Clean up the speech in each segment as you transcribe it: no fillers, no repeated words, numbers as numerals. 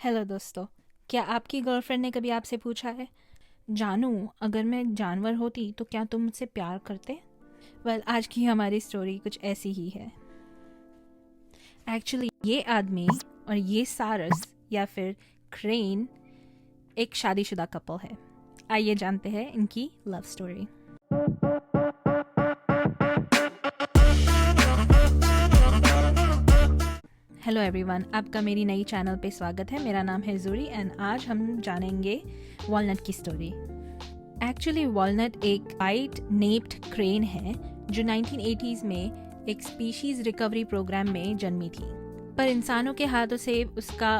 Hello दोस्तों, क्या आपकी गर्लफ्रेंड ने कभी आपसे पूछा है, जानू अगर मैं जानवर होती तो क्या तुम मुझसे प्यार करते? आज की हमारी स्टोरी कुछ ऐसी ही है। एक्चुअली ये आदमी और ये सारस या फिर क्रेन एक शादीशुदा कपल है। आइए जानते हैं इनकी लव स्टोरी। हेलो एवरीवन, आपका मेरी नई चैनल पे स्वागत है। मेरा नाम है जूरी एंड आज हम जानेंगे वॉलनट की स्टोरी। एक्चुअली वॉलनट एक वाइट नेप्ड क्रेन है जो 1980s में एक स्पीशीज रिकवरी प्रोग्राम में जन्मी थी, पर इंसानों के हाथों से उसका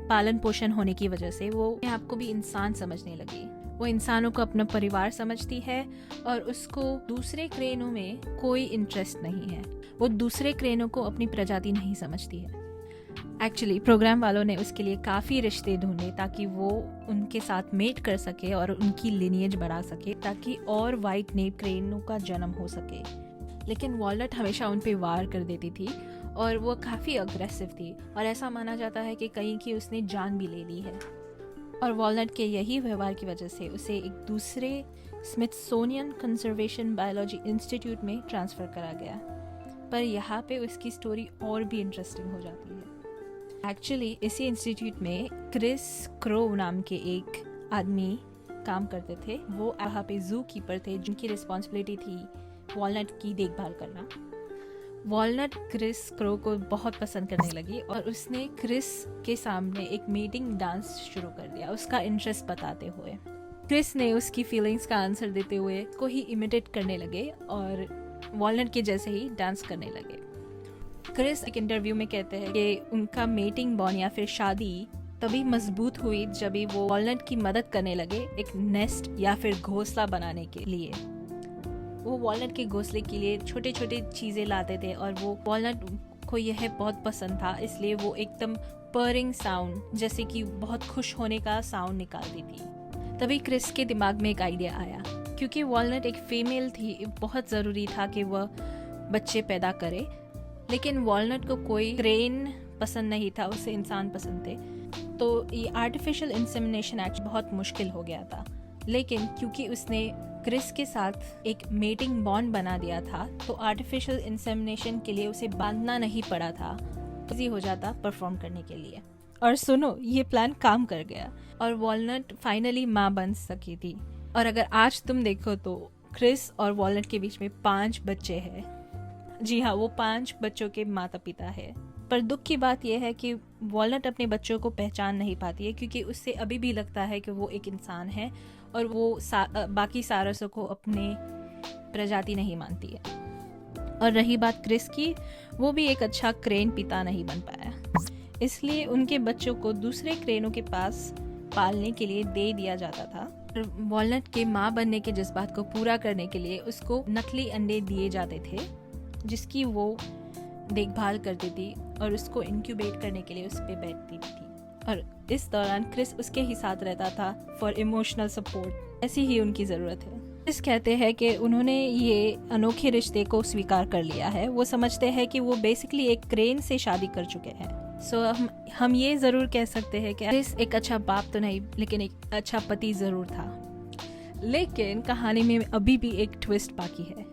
पालन पोषण होने की वजह से वो अपने आप को भी इंसान समझने लगी। वो इंसानों को अपना परिवार समझती है और उसको दूसरे क्रेनों में कोई इंटरेस्ट नहीं है। वो दूसरे क्रेनों को अपनी प्रजाति नहीं समझती है। एक्चुअली प्रोग्राम वालों ने उसके लिए काफ़ी रिश्ते ढूंढे ताकि वो उनके साथ मेट कर सके और उनकी लिनिएज बढ़ा सके, ताकि और वाइट नेप क्रेनों का जन्म हो सके। लेकिन वॉलनट हमेशा उन पे वार कर देती थी और वो काफ़ी अग्रेसिव थी और ऐसा माना जाता है कि कहीं की उसने जान भी ले ली है। और वॉलनट के यही व्यवहार की वजह से उसे एक दूसरे स्मिथसोनियन कंजर्वेशन बायोलॉजी इंस्टीट्यूट में ट्रांसफ़र करा गया। पर यहाँ पे उसकी स्टोरी और भी इंटरेस्टिंग हो जाती है। एक्चुअली इसी इंस्टीट्यूट में क्रिस क्रो नाम के एक आदमी काम करते थे। वो यहाँ पे जू कीपर थे जिनकी रिस्पॉन्सिबिलिटी थी वॉलनट की देखभाल करना। वॉलनट क्रिस क्रो को बहुत पसंद करने लगी और उसने क्रिस के सामने एक मीटिंग डांस शुरू कर दिया, उसका इंटरेस्ट बताते हुए। क्रिस ने उसकी फीलिंग्स का आंसर देते हुए को ही इमिटेट करने लगे और वॉलनट के जैसे ही डांस करने लगे। क्रिस एक इंटरव्यू में कहते हैं कि उनका मेटिंग बॉन्ड या फिर शादी तभी मजबूत हुई जब वो वॉलनट की मदद करने लगे एक नेस्ट या फिर घोंसला बनाने के लिए। वो वॉलनट के घोंसले के लिए छोटे छोटे चीज़ें लाते थे और वो वॉलनट को यह बहुत पसंद था, इसलिए वो एकदम पर्रिंग साउंड जैसे कि बहुत खुश होने का साउंड निकालती थी। तभी क्रिस के दिमाग में एक आइडिया आया। क्योंकि वॉलनट एक फीमेल थी, बहुत ज़रूरी था कि वह बच्चे पैदा करे, लेकिन वॉलनट को कोई क्रेन पसंद नहीं था, उसे इंसान पसंद थे। तो ये आर्टिफिशियल इंसेमिनेशन एक्ट बहुत मुश्किल हो गया था। लेकिन क्योंकि उसने क्रिस के साथ एक मेटिंग बॉन्ड बना दिया था तो आर्टिफिशियल इंसेमिनेशन के लिए उसे बांधना नहीं पड़ा था, इजी हो जाता परफॉर्म करने के लिए। और सुनो, ये प्लान काम कर गया और वॉलनट फाइनली माँ बन सकी थी। और अगर आज तुम देखो तो क्रिस और वॉलनट के बीच में 5 बच्चे हैं। जी हाँ, वो 5 बच्चों के माता पिता है। पर दुख की बात यह है कि वॉलनट अपने बच्चों को पहचान नहीं पाती है, क्योंकि उससे अभी भी लगता है कि वो एक इंसान है और वो बाकी सारसों को अपने प्रजाति नहीं मानती है। और रही बात क्रिस की, वो भी एक अच्छा क्रेन पिता नहीं बन पाया, इसलिए उनके बच्चों को दूसरे क्रेनों के पास पालने के लिए दे दिया जाता था। वॉलनट के माँ बनने के जज्बात को पूरा करने के लिए उसको नकली अंडे दिए जाते थे जिसकी वो देखभाल करती थी और उसको इंक्यूबेट करने के लिए उस पर बैठती थी। और इस दौरान क्रिस उसके ही साथ रहता था फॉर इमोशनल सपोर्ट। ऐसी ही उनकी ज़रूरत है। क्रिस कहते हैं कि उन्होंने ये अनोखे रिश्ते को स्वीकार कर लिया है। वो समझते हैं कि वो बेसिकली एक क्रेन से शादी कर चुके हैं। सो हम ये ज़रूर कह सकते हैं कि क्रिस एक अच्छा बाप तो नहीं, लेकिन एक अच्छा पति ज़रूर था। लेकिन कहानी में अभी भी एक ट्विस्ट बाकी है।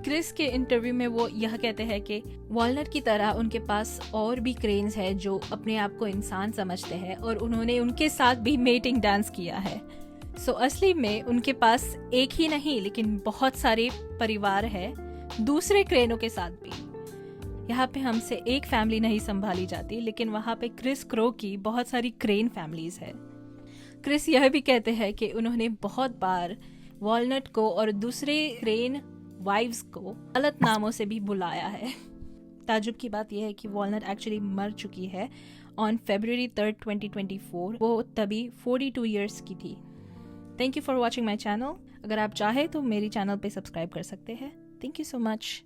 क्रिस के इंटरव्यू में वो यह कहते हैं कि वॉलनट की तरह उनके पास और भी क्रेन्स हैं जो अपने आप को इंसान समझते हैं और उन्होंने उनके साथ भी मेटिंग डांस किया है। सो असली में उनके पास एक ही नहीं लेकिन बहुत सारे परिवार है दूसरे क्रेनों के साथ भी। यहाँ पे हमसे एक फैमिली नहीं संभाली जाती, लेकिन वहाँ पे क्रिस क्रो की बहुत सारी क्रेन फैमिलीज है। क्रिस यह भी कहते हैं कि उन्होंने बहुत बार वॉलनट को और दूसरे क्रेन वाइव्स को गलत नामों से भी बुलाया है। ताजुब की बात यह है कि वॉलनट एक्चुअली मर चुकी है ऑन February 3rd 2024। वो तभी 42 ईयर्स की थी। Thank you for watching my channel. अगर आप चाहे तो मेरी चैनल पे सब्सक्राइब कर सकते हैं। Thank you so much.